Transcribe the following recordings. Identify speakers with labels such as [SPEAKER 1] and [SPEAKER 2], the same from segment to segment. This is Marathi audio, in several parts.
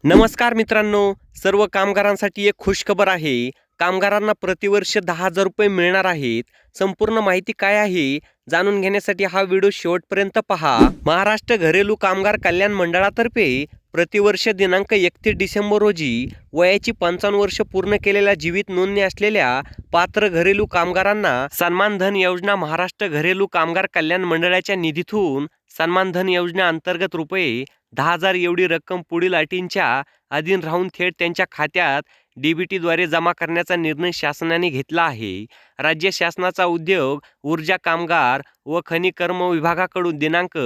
[SPEAKER 1] नमस्कार मित्रांनो, सर्व कामगारांसाठी एक खुशखबर आहे. कामगारांना प्रतिवर्ष 10,000 रुपये मिळणार आहेत. संपूर्ण माहिती काय आहे जाणून घेण्यासाठी हा व्हिडिओ शेवटपर्यंत पहा. महाराष्ट्र घरेलू कामगार कल्याण मंडळातर्फे प्रतिवर्ष दिनांक 31 डिसेंबर रोजी वयाची 55 वर्ष पूर्ण केलेल्या जीवित नोंदणी असलेल्या पात्र घरेलू कामगारांना सन्मान धन योजना महाराष्ट्र घरेलू कामगार कल्याण मंडळाच्या निधीतून सन्मान धन योजना अंतर्गत रुपये 10,000 एवढी रक्कम पुढील अटींच्या अधीन राहून थेट त्यांच्या खात्यात डीबीटीद्वारे जमा करण्याचा निर्णय शासनाने घेतला आहे. राज्य शासनाचा उद्योग, ऊर्जा, कामगार व खनिकर्म विभागाकडून दिनांक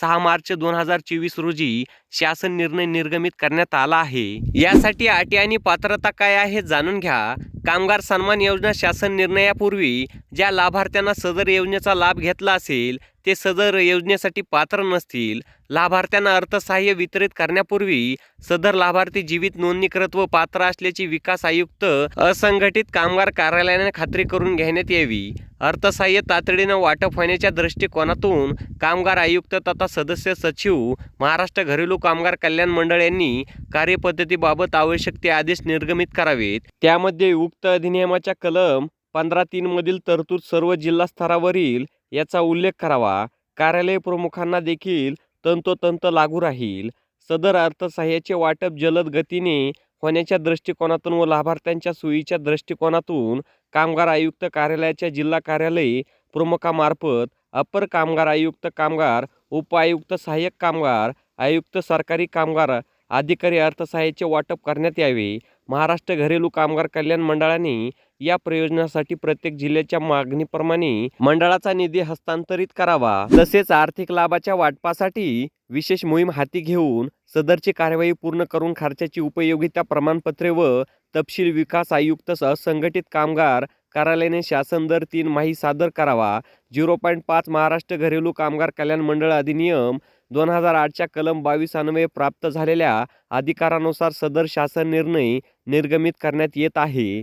[SPEAKER 1] 6 मार्च 2024 रोजी शासन निर्णय निर्गमित करण्यात आला आहे. यासाठी अटी आणि पात्रता काय आहे जाणून घ्या. कामगार सन्मान योजना शासन निर्णयापूर्वी ज्या लाभार्थ्यांना सदर योजनेचा लाभ घेतला असेल ते सदर योजनेसाठी पात्र नसतील. लाभार्थ्यांना अर्थसहाय्य वितरित करण्यापूर्वी सदर लाभार्थी जीवित नोंदणीकृत व पात्र असल्याची विकास आयुक्त असंघटित कामगार कार्यालयाने खात्री करून घेण्यात यावी. अर्थसहाय्य तातडीनं वाटप होण्याच्या दृष्टिकोनातून कामगार आयुक्त तथा सदस्य सचिव महाराष्ट्र घरेलू कामगार कल्याण मंडळ यांनी कार्यपद्धतीबाबत आवश्यक ते आदेश निर्गमित करावेत. त्यामध्ये उक्त अधिनियमाच्या कलम 15(3) मधील तरतूद सर्व जिल्हा स्तरावरील याचा उल्लेख करावा. कार्यालय प्रमुखांना देखील तंतोतंत लागू राहील. सदर अर्थसहाय्याचे वाटप जलद गतीने होण्याच्या दृष्टिकोनातून व लाभार्थ्यांच्या सोयीच्या दृष्टिकोनातून कामगार आयुक्त कार्यालयाच्या जिल्हा कार्यालय प्रमुखामार्फत अपर कामगार आयुक्त, कामगार उपआयुक्त, सहाय्यक कामगार आयुक्त, सरकारी कामगार अधिकारी अर्थसहाय्याचे वाटप करण्यात यावे. महाराष्ट्र घरेलू कामगार कल्याण मंडळाने या प्रयोजनासाठी प्रत्येक जिल्ह्याच्या मागणीप्रमाणे मंडळाचा निधी हस्तांतरित करावा. तसेच आर्थिक लाभाच्या वाटपासाठी विशेष मोहीम हाती घेऊन सदरची कार्यवाही पूर्ण करून खर्चाची उपयोगिता प्रमाणपत्रे व तपशील विकास आयुक्त असंघटित कामगार कार्यालयाने शासन दर 3 माही सादर करावा. 0.5 महाराष्ट्र घरेलू कामगार कल्याण मंडळ अधिनियम 2008च्या कलम 22 अन्वये प्राप्त झालेल्या अधिकारानुसार सदर शासन निर्णय निर्गमित करण्यात येत आहे.